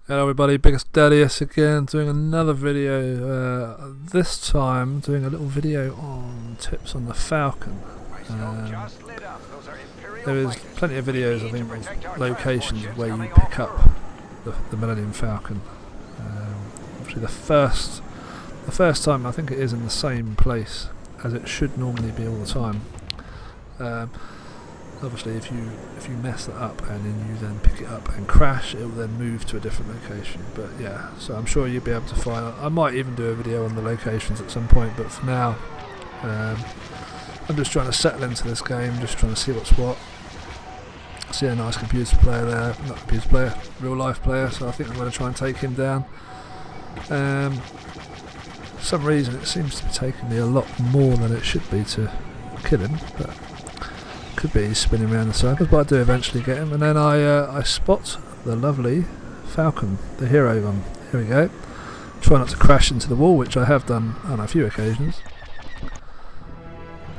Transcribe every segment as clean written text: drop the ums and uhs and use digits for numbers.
Hello everybody, Biggest Daddius again, doing another video, this time doing a little video on tips on the Falcon. There is plenty of videos, I think, of locations where you pick up the Millennium Falcon. Actually the first time I think it is in the same place as it should normally be all the time. Obviously if you mess that up and then you then pick it up and crash, it will then move to a different location. But yeah, so I'm sure you'll be able to find it. I might even do a video on the locations at some point, but for now I'm just trying to settle into this game, just trying to see what's what. I see a nice computer player there, not computer player, real life player, so I think I'm going to try and take him down. For some reason it seems to be taking me a lot more than it should be to kill him, but could be spinning around in circles, but I do eventually get him. And then I spot the lovely Falcon, the hero one. Here we go. Try not to crash into the wall, which I have done on a few occasions.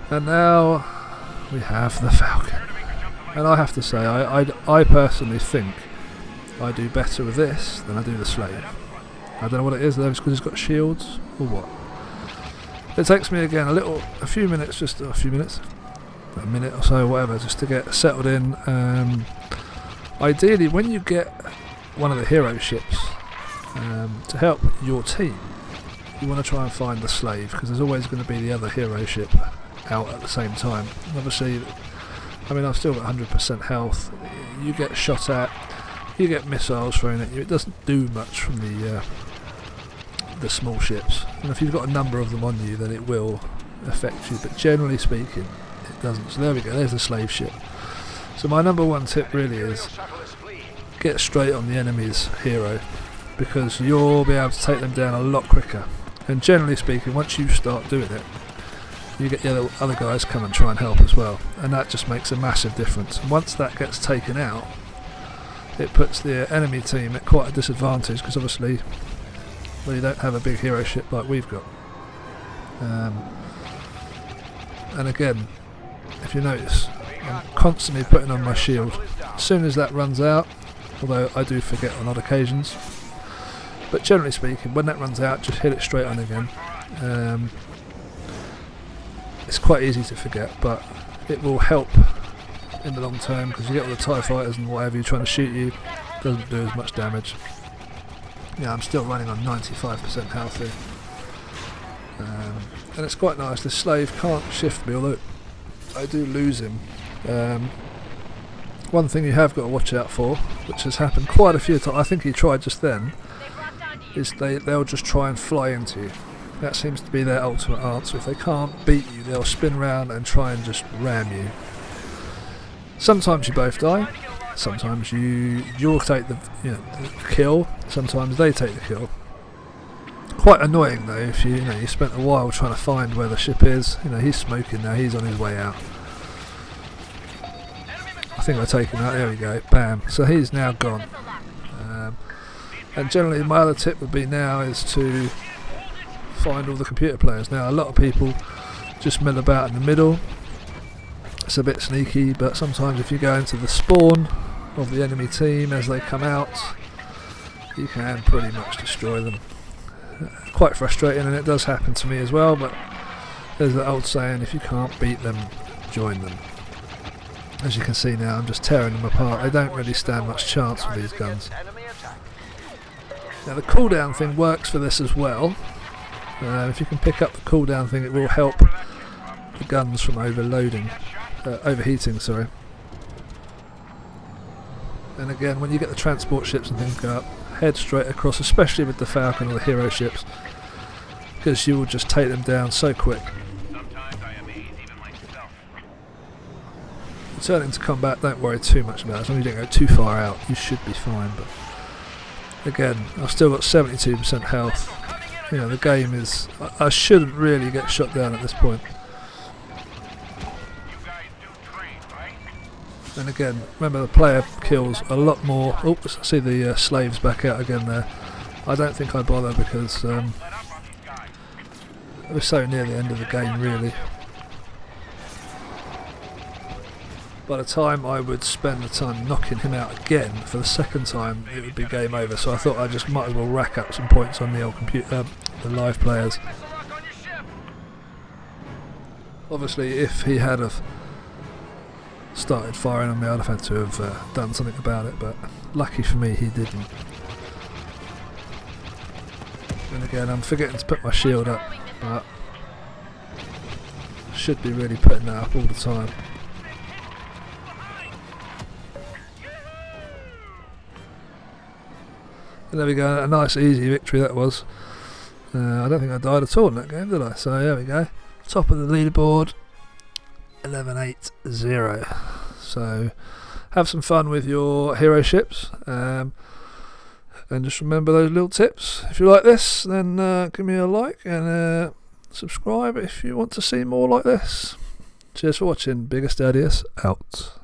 And now we have the Falcon. And I have to say, I personally think I do better with this than I do the Slave. I don't know what it is, though, it's because it's got shields or what. It takes me again a few minutes, a minute or so, whatever, just to get settled in. Ideally, when you get one of the hero ships to help your team, you want to try and find the Slave, because there's always going to be the other hero ship out at the same time. And obviously, I mean, I've still got 100% health. You get shot at, you get missiles thrown at you. It doesn't do much from the small ships, and if you've got a number of them on you, then it will affect you, but generally speaking it doesn't. So there we go, there's the Slave ship. So my number one tip really is get straight on the enemy's hero, because you'll be able to take them down a lot quicker, and generally speaking once you start doing it, you get the other guys come and try and help as well, and that just makes a massive difference. And once that gets taken out, it puts the enemy team at quite a disadvantage, because obviously you don't have a big hero ship like we've got. And again, if you notice, I'm constantly putting on my shield. As soon as that runs out, although I do forget on odd occasions, but generally speaking, when that runs out, just hit it straight on again. It's quite easy to forget, but it will help in the long term, because you get all the TIE fighters and whatever you're trying to shoot you, doesn't do as much damage. Yeah, I'm still running on 95% health here. And it's quite nice. The Slave can't shift me, although I do lose him. One thing you have got to watch out for, which has happened quite a few times, I think he tried just then, is they'll just try and fly into you. That seems to be their ultimate answer. If they can't beat you, they'll spin around and try and just ram you. Sometimes you both die. Sometimes you'll take the kill. Sometimes they take the kill. Quite annoying though if you spent a while trying to find where the ship is. He's smoking now. He's on his way out. I think I take him out. There we go. Bam. So he's now gone. And generally, my other tip would be now is to find all the computer players. Now, a lot of people just mill about in the middle. It's a bit sneaky, but sometimes if you go into the spawn of the enemy team as they come out, you can pretty much destroy them. Quite frustrating, and it does happen to me as well, but there's that old saying, if you can't beat them, join them. As you can see now, I'm just tearing them apart. They don't really stand much chance with these guns. Now the cooldown thing works for this as well. If you can pick up the cooldown thing, it will help the guns from overheating, sorry. And again, when you get the transport ships and things go up, head straight across, especially with the Falcon or the hero ships, because you will just take them down so quick. Returning to combat, don't worry too much about it. As long as you don't go too far out, you should be fine. But again, I've still got 72% health. The game is... I shouldn't really get shot down at this point. And again, remember the player kills a lot more. Oh, I see the Slaves back out again there. I don't think I bother, because we're so near the end of the game really. by the time I would spend the time knocking him out again for the second time, it would be game over. So I thought I just might as well rack up some points on the old computer, the live players. Obviously, if he had have started firing on me, I'd have had to have done something about it, but lucky for me, he didn't. And again, I'm forgetting to put my shield up, but should be really putting that up all the time. And there we go, a nice easy victory that was. I don't think I died at all in that game, did I? So there we go. Top of the leaderboard, 11-8-0. So have some fun with your hero ships, and just remember those little tips. If you like this, then give me a like and subscribe if you want to see more like this. Cheers for watching. Biggest Adius out.